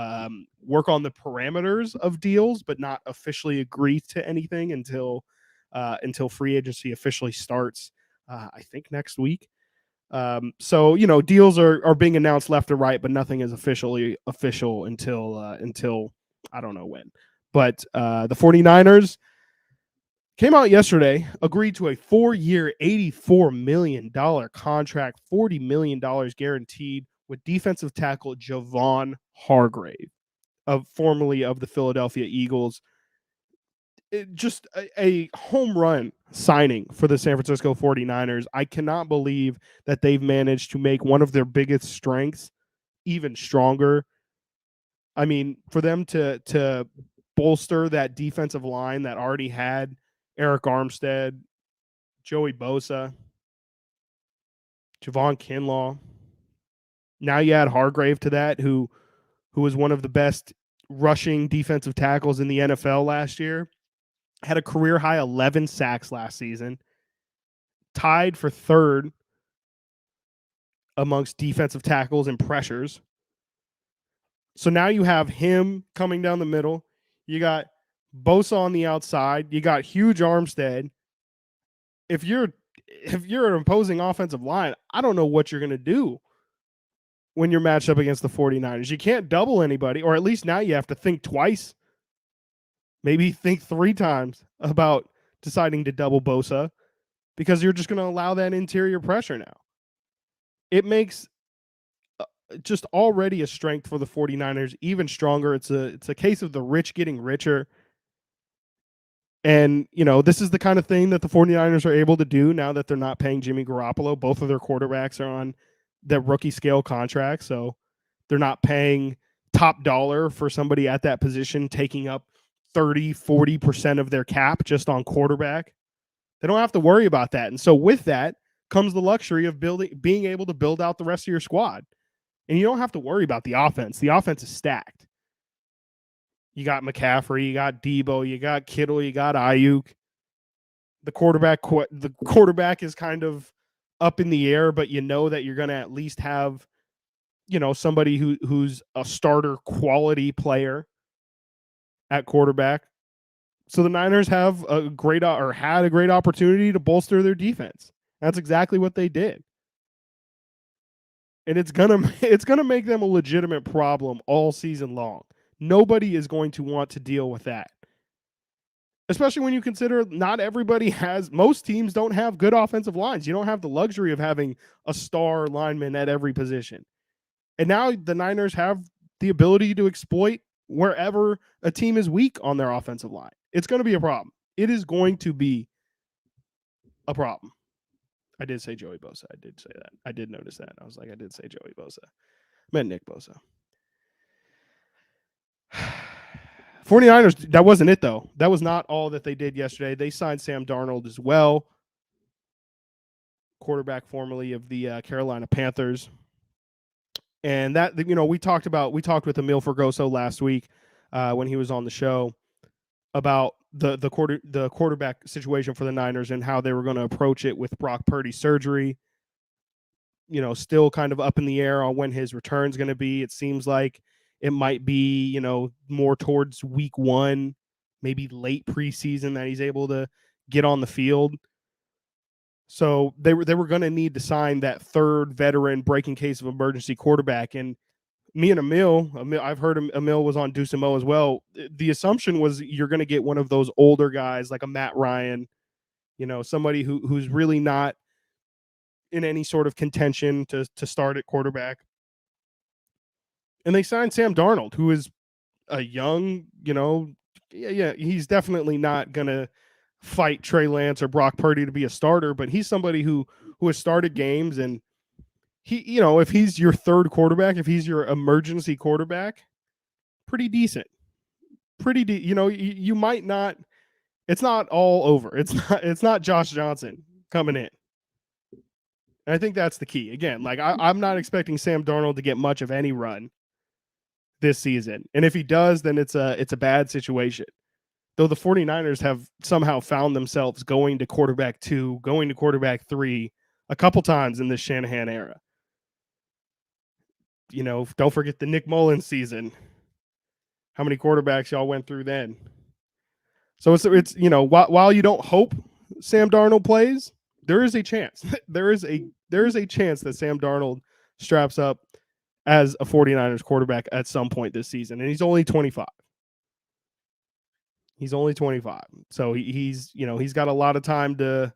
work on the parameters of deals, but not officially agree to anything until free agency officially starts, I think next week. So, deals are being announced left or right, but nothing is officially official until I don't know when. But the 49ers came out yesterday, agreed to a 4-year, $84 million contract, $40 million guaranteed with defensive tackle Javon Hargrave, formerly of the Philadelphia Eagles. Just a home run signing for the San Francisco 49ers. I cannot believe that they've managed to make one of their biggest strengths even stronger. I mean, for them to bolster that defensive line that already had Eric Armstead, Joey Bosa, Javon Kinlaw. Now you add Hargrave to that, who was one of the best rushing defensive tackles in the NFL last year. Had a career high 11 sacks last season. Tied for third amongst defensive tackles and pressures. So now you have him coming down the middle. You got Bosa on the outside. You got huge Armstead. If you're an opposing offensive line, I don't know what you're going to do when you're matched up against the 49ers. You can't double anybody, or at least now you have to think twice. Maybe think 3 times about deciding to double Bosa, because you're just going to allow that interior pressure now. It makes just already a strength for the 49ers even stronger. It's a case of the rich getting richer. And, this is the kind of thing that the 49ers are able to do now that they're not paying Jimmy Garoppolo. Both of their quarterbacks are on their rookie scale contracts, so they're not paying top dollar for somebody at that position taking up 30-40% of their cap just on quarterback. They don't have to worry about that. And so with that comes the luxury of being able to build out the rest of your squad. And you don't have to worry about the offense. The offense is stacked. You got McCaffrey, you got Debo, you got Kittle, you got Ayuk. The quarterback is kind of up in the air, but you know that you're going to at least have, somebody who's a starter quality player at quarterback. So the Niners have had a great opportunity to bolster their defense. That's exactly what they did. And it's gonna make them a legitimate problem all season long. Nobody is going to want to deal with that. Especially when you consider most teams don't have good offensive lines. You don't have the luxury of having a star lineman at every position. And now the Niners have the ability to exploit wherever a team is weak on their offensive line. It's going to be a problem. It is going to be a problem. I did say Joey Bosa. I did say that. I did notice that. I was like, I did say Joey Bosa. I meant Nick Bosa. 49ers, that wasn't it, though. That was not all that they did yesterday. They signed Sam Darnold as well, quarterback formerly of the Carolina Panthers. And that, we talked with Emil Fergoso last week when he was on the show about the quarterback situation for the Niners and how they were going to approach it with Brock Purdy's surgery. Still kind of up in the air on when his return's going to be. It seems like it might be, more towards week 1, maybe late preseason that he's able to get on the field. So they were going to need to sign that third veteran breaking case of emergency quarterback. And me and Emil, I've heard Emil was on Deuce and Mo as well. The assumption was you're going to get one of those older guys like a Matt Ryan, somebody who's really not in any sort of contention to start at quarterback. And they signed Sam Darnold, who is a young, he's definitely not going to fight Trey Lance or Brock Purdy to be a starter, but he's somebody who has started games, and he, if he's your third quarterback, if he's your emergency quarterback, pretty decent. You might not, it's not all over. It's not Josh Johnson coming in. And I think that's the key. Again, like I'm not expecting Sam Darnold to get much of any run this season. And if he does, then it's a bad situation. Though the 49ers have somehow found themselves going to quarterback 2, going to quarterback 3 a couple times in this Shanahan era. Don't forget the Nick Mullins season. How many quarterbacks y'all went through then? So it's while you don't hope Sam Darnold plays, there is a chance. there is a chance that Sam Darnold straps up as a 49ers quarterback at some point this season, and he's only 25. He's only 25. So he's got a lot of time to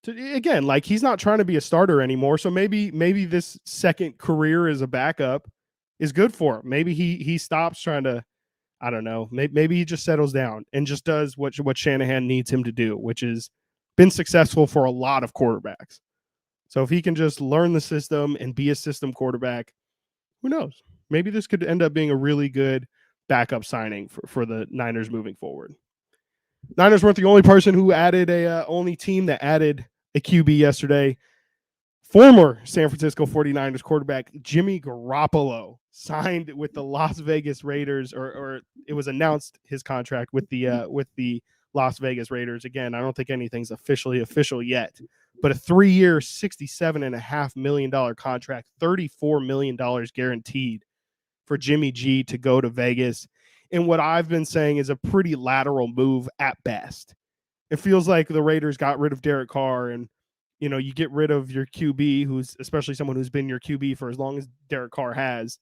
again, like he's not trying to be a starter anymore. So maybe this second career as a backup is good for him. Maybe he stops trying to, I don't know, maybe he just settles down and just does what Shanahan needs him to do, which is been successful for a lot of quarterbacks. So if he can just learn the system and be a system quarterback, who knows? Maybe this could end up being a really good backup signing for the Niners moving forward. Niners weren't the only person who added only team that added a QB yesterday. Former San Francisco 49ers quarterback Jimmy Garoppolo signed with the Las Vegas Raiders, or it was announced his contract with the Las Vegas Raiders. Again, I don't think anything's officially official yet, but a 3-year, $67.5 million contract, $34 million guaranteed for Jimmy G to go to Vegas. And what I've been saying is a pretty lateral move at best. It feels like the Raiders got rid of Derek Carr, and you get rid of your QB, who's especially someone who's been your QB for as long as Derek Carr has.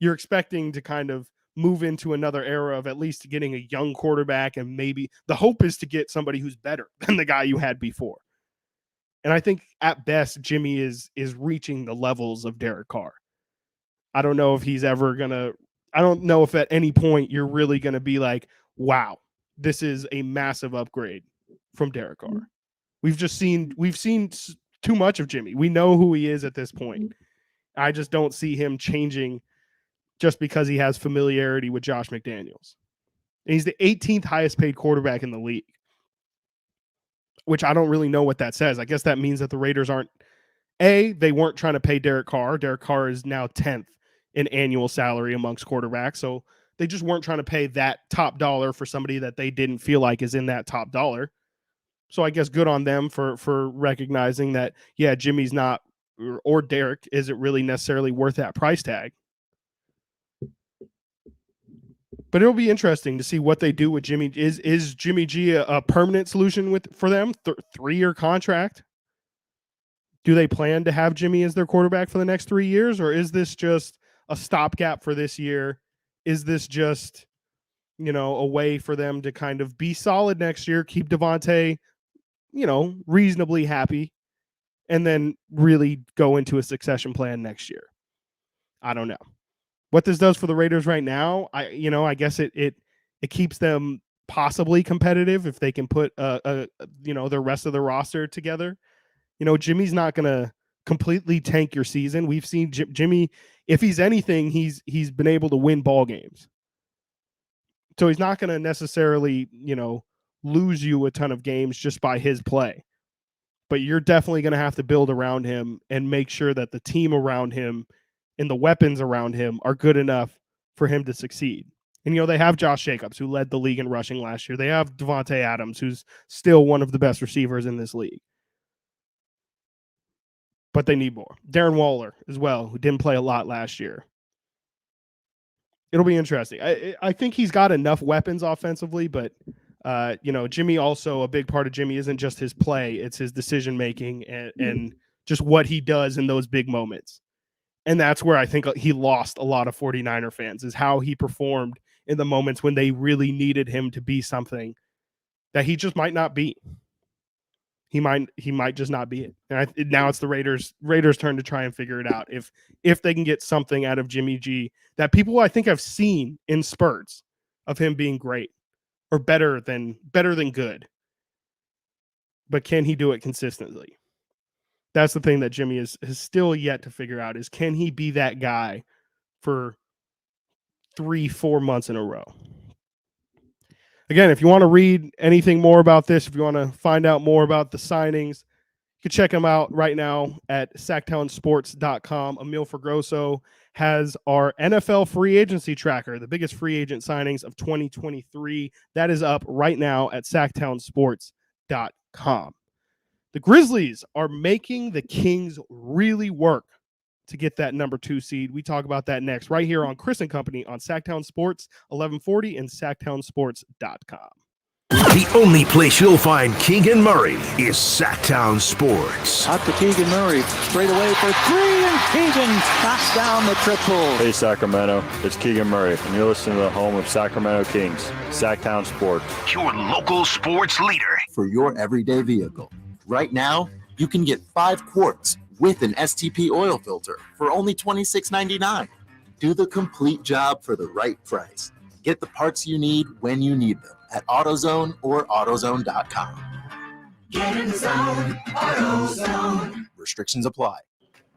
You're expecting to kind of move into another era of at least getting a young quarterback, and maybe the hope is to get somebody who's better than the guy you had before. And I think at best, Jimmy is reaching the levels of Derek Carr. I don't know if he's ever I don't know if at any point you're really going to be like, wow, this is a massive upgrade from Derek Carr. We've seen too much of Jimmy. We know who he is at this point. I just don't see him changing just because he has familiarity with Josh McDaniels. And he's the 18th highest paid quarterback in the league, which I don't really know what that says. I guess that means that the Raiders they weren't trying to pay Derek Carr. Derek Carr is now 10th in annual salary amongst quarterbacks. So they just weren't trying to pay that top dollar for somebody that they didn't feel like is in that top dollar. So I guess good on them for recognizing that, yeah, Jimmy's not, or Derek isn't really necessarily worth that price tag. But it'll be interesting to see what they do with Jimmy. Is Jimmy G a permanent solution for them? 3-year contract? Do they plan to have Jimmy as their quarterback for the next 3 years, or is this just a stopgap for this year? Is this just, a way for them to kind of be solid next year, keep Devontae, reasonably happy, and then really go into a succession plan next year? I don't know. What this does for the Raiders right now, I guess it keeps them possibly competitive if they can put the rest of the roster together. Jimmy's not going to completely tank your season. We've seen Jimmy, if he's anything, he's been able to win ball games. So he's not going to necessarily, lose you a ton of games just by his play. But you're definitely going to have to build around him and make sure that the team around him and the weapons around him are good enough for him to succeed. And, they have Josh Jacobs, who led the league in rushing last year. They have Devontae Adams, who's still one of the best receivers in this league. But they need more. Darren Waller as well, who didn't play a lot last year. It'll be interesting. I think he's got enough weapons offensively, but Jimmy also, a big part of Jimmy isn't just his play, it's his decision making and just what he does in those big moments. And that's where I think he lost a lot of 49er fans, is how he performed in the moments when they really needed him to be something that he just might not be. He might just not be it. And now it's the Raiders' turn to try and figure it out. If they can get something out of Jimmy G that people I think have seen in spurts of him being great or better than good, but can he do it consistently? That's the thing that Jimmy has still yet to figure out, is can he be that guy for 3-4 months in a row? Again, if you want to read anything more about this, if you want to find out more about the signings, you can check them out right now at sactownsports.com. Emil Fergrosso has our NFL free agency tracker, the biggest free agent signings of 2023. That is up right now at sactownsports.com. The Grizzlies are making the Kings really work to get that number 2 seed. We talk about that next, right here on Chris and Company on Sactown Sports 1140 and sactownsports.com. The only place you'll find Keegan Murray is Sactown Sports. Out to Keegan Murray, straight away for 3, and Keegan knocks down the triple. Hey Sacramento, it's Keegan Murray, and you're listening to the home of Sacramento Kings, Sactown Sports. Your local sports leader. For your everyday vehicle. Right now, you can get 5 quarts with an STP oil filter for only $26.99. Do the complete job for the right price. Get the parts you need when you need them at AutoZone or AutoZone.com. Get in the zone, AutoZone. Restrictions apply.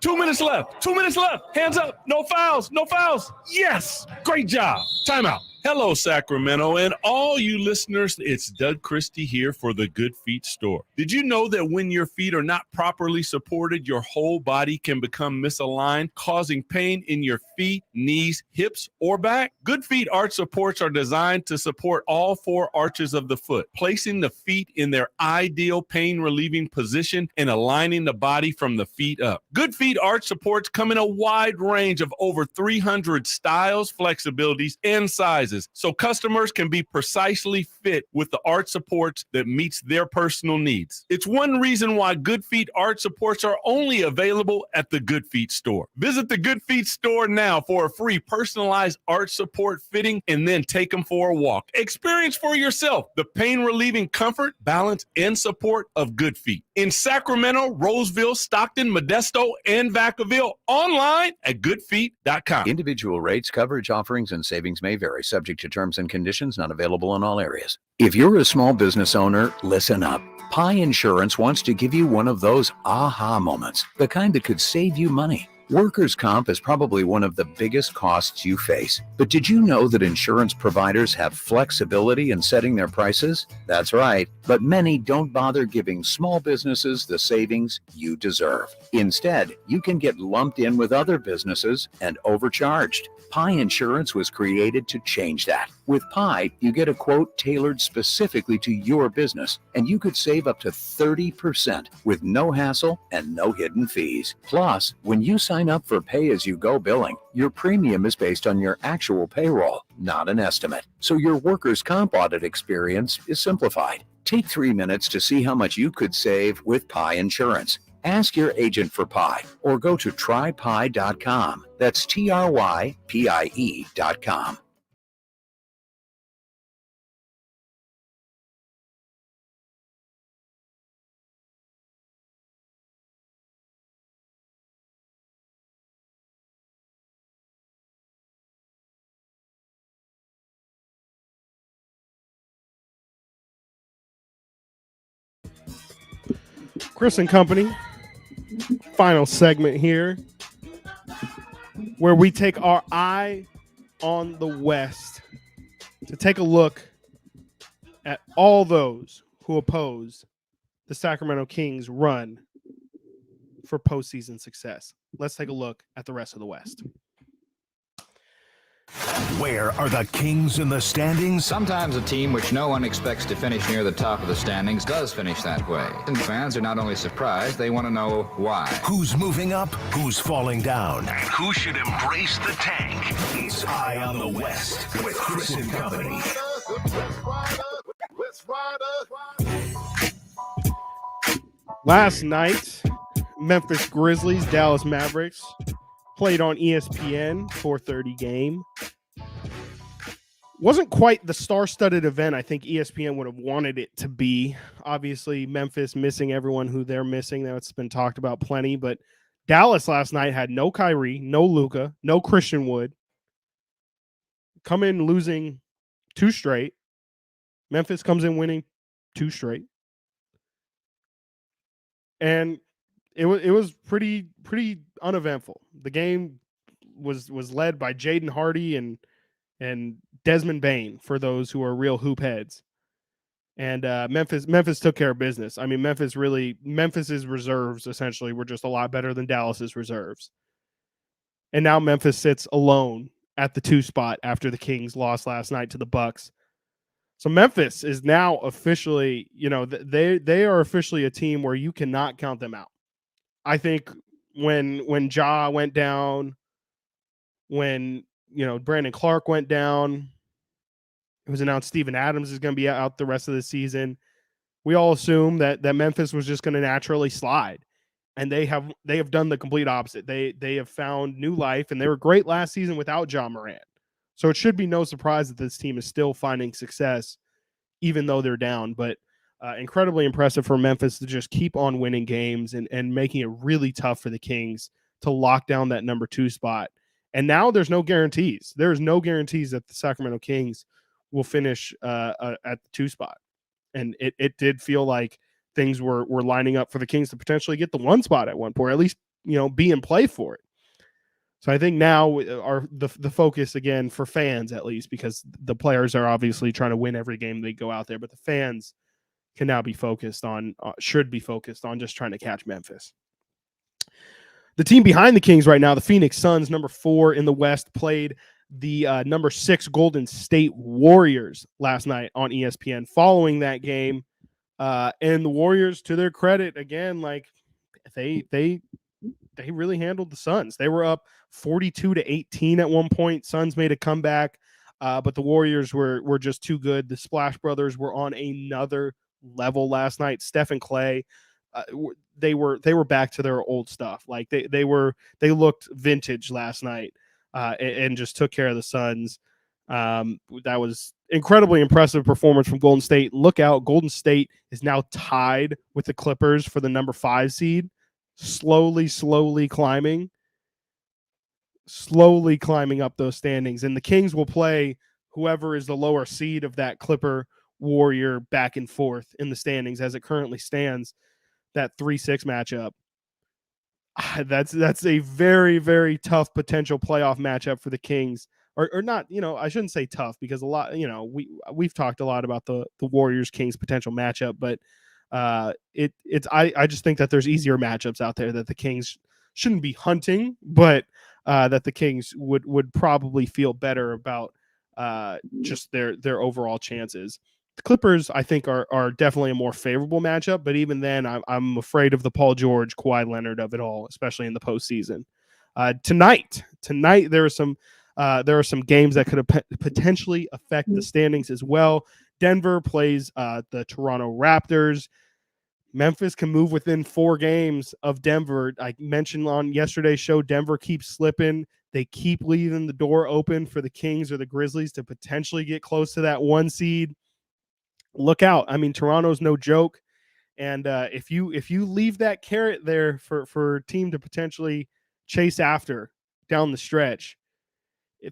2 minutes left. 2 minutes left. Hands up. No fouls. No fouls. Yes. Great job. Timeout. Hello, Sacramento, and all you listeners, it's Doug Christie here for the Good Feet Store. Did you know that when your feet are not properly supported, your whole body can become misaligned, causing pain in your feet, knees, hips, or back? Good Feet arch supports are designed to support all 4 arches of the foot, placing the feet in their ideal pain-relieving position and aligning the body from the feet up. Good Feet arch supports come in a wide range of over 300 styles, flexibilities, and sizes, so customers can be precisely fit with the arch supports that meets their personal needs. It's one reason why Good Feet arch supports are only available at the Good Feet Store. Visit the Good Feet Store now for a free personalized arch support fitting and then take them for a walk. Experience for yourself the pain-relieving comfort, balance, and support of Good Feet. In Sacramento, Roseville, Stockton, Modesto, and Vacaville. Online at goodfeet.com. Individual rates, coverage offerings, and savings may vary, subject to terms and conditions, not available in all areas. If you're a small business owner, listen up. Pi Insurance wants to give you one of those aha moments, the kind that could save you money. Workers' comp is probably one of the biggest costs you face. But did you know that insurance providers have flexibility in setting their prices? That's right, but many don't bother giving small businesses the savings you deserve. Instead, you can get lumped in with other businesses and overcharged. Pi Insurance was created to change that. With Pi, you get a quote tailored specifically to your business, and you could save up to 30% with no hassle and no hidden fees. Plus, when you sign up for pay-as-you-go billing, your premium is based on your actual payroll, not an estimate. So your workers' comp audit experience is simplified. Take 3 minutes to see how much you could save with Pi Insurance. Ask your agent for Pi or go to trypi.com. That's TRYPIE.com. Chris and Company, final segment here, where we take our eye on the West to take a look at all those who oppose the Sacramento Kings' run for postseason success. Let's take a look at the rest of the West. Where are the Kings in the standings? Sometimes a team which no one expects to finish near the top of the standings does finish that way. And fans are not only surprised, they want to know why. Who's moving up? Who's falling down? And who should embrace the tank? It's Eye on the West with Chris and Company. Last night, Memphis Grizzlies, Dallas Mavericks played on ESPN, 4:30 game. Wasn't quite the star-studded event I think ESPN would have wanted it to be. Obviously, Memphis missing everyone who they're missing. That's been talked about plenty. But Dallas last night had no Kyrie, no Luka, no Christian Wood. Come in losing 2 straight. Memphis comes in winning 2 straight. And it was pretty uneventful. The game was led by Jaden Hardy and Desmond Bain for those who are real hoop heads. And Memphis took care of business. I mean, Memphis's reserves essentially were just a lot better than Dallas's reserves. And now Memphis sits alone at the 2 spot after the Kings lost last night to the Bucks. So Memphis is now officially, they are officially a team where you cannot count them out. I think when Ja went down, when Brandon Clark went down, it was announced Steven Adams is going to be out the rest of the season. We all assumed that Memphis was just going to naturally slide, and they have done the complete opposite. They have found new life, and they were great last season without Ja Morant. So it should be no surprise that this team is still finding success, even though they're down. But incredibly impressive for Memphis to just keep on winning games and making it really tough for the Kings to lock down that number 2 spot. And now there's no guarantees. There's no guarantees that the Sacramento Kings will finish at the 2 spot. And it did feel like things were lining up for the Kings to potentially get the 1 spot at one point, or at least, be in play for it. So I think now the focus again for fans, at least, because the players are obviously trying to win every game they go out there, but the fans can now be focused on, should be focused on just trying to catch Memphis. The team behind the Kings right now, the Phoenix Suns, number 4 in the West, played the number 6 Golden State Warriors last night on ESPN. Following that game, and the Warriors, to their credit, again, like they really handled the Suns. They were up 42-18 at one point. Suns made a comeback, but the Warriors were just too good. The Splash Brothers were on another level last night. Steph and Clay, they were back to their old stuff. Like they looked vintage last night, and just took care of the Suns. That was incredibly impressive performance from Golden State. Look out, Golden State is now tied with the Clippers for the number 5 seed. Slowly climbing up those standings. And the Kings will play whoever is the lower seed of that Clipper Warrior back and forth in the standings as it currently stands, that 3-6 matchup. That's a very, very tough potential playoff matchup for the Kings. Or not, I shouldn't say tough, because a lot, we've talked a lot about the Warriors Kings potential matchup, but I just think that there's easier matchups out there that the Kings shouldn't be hunting, but that the Kings would probably feel better about just their overall chances. The Clippers, I think, are definitely a more favorable matchup, but even then, I'm afraid of the Paul George, Kawhi Leonard of it all, especially in the postseason. Tonight there are some games that could potentially affect the standings as well. Denver plays the Toronto Raptors. Memphis can move within 4 games of Denver. I mentioned on yesterday's show, Denver keeps slipping. They keep leaving the door open for the Kings or the Grizzlies to potentially get close to that 1 seed. Look out. I mean, Toronto's no joke. And if you leave that carrot there for a team to potentially chase after down the stretch,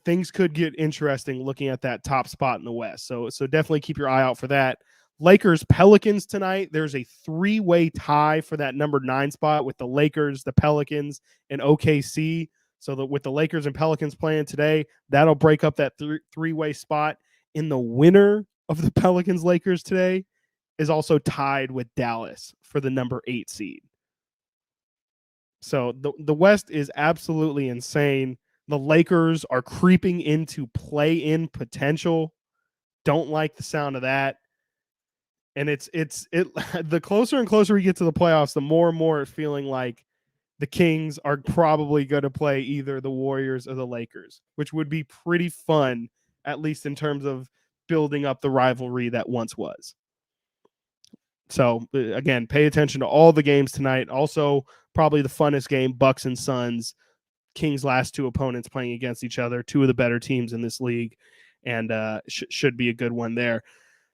things could get interesting looking at that top spot in the West. So definitely keep your eye out for that. Lakers Pelicans tonight. There's a 3-way tie for that number 9 spot with the Lakers, the Pelicans, and OKC. So that with the Lakers and Pelicans playing today, that'll break up that 3-way spot. In the winner of the Pelicans Lakers today is also tied with Dallas for the number 8 seed. So the West is absolutely insane. The Lakers are creeping into play-in potential. Don't like the sound of that. And it's the closer and closer we get to the playoffs, the more and more it's feeling like the Kings are probably going to play either the Warriors or the Lakers, which would be pretty fun, at least in terms of building up the rivalry that once was. So again, pay attention to all the games tonight. Also, probably the funnest game, Bucks and Suns. Kings' last 2 opponents playing against each other, 2 of the better teams in this league, and should be a good one there.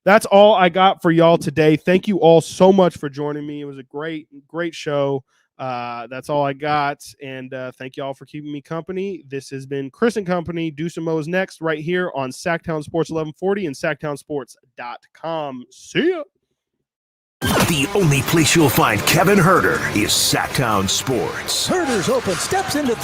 That's all I got for y'all today. Thank you all so much for joining me. It was a great show. That's all I got, and thank you all for keeping me company. This has been Chris and Company. Do Some Mo's next right here on Sactown Sports 1140 and SactownSports.com. See ya. The only place you'll find Kevin Herter is Sactown Sports. Herter's open, steps into 3.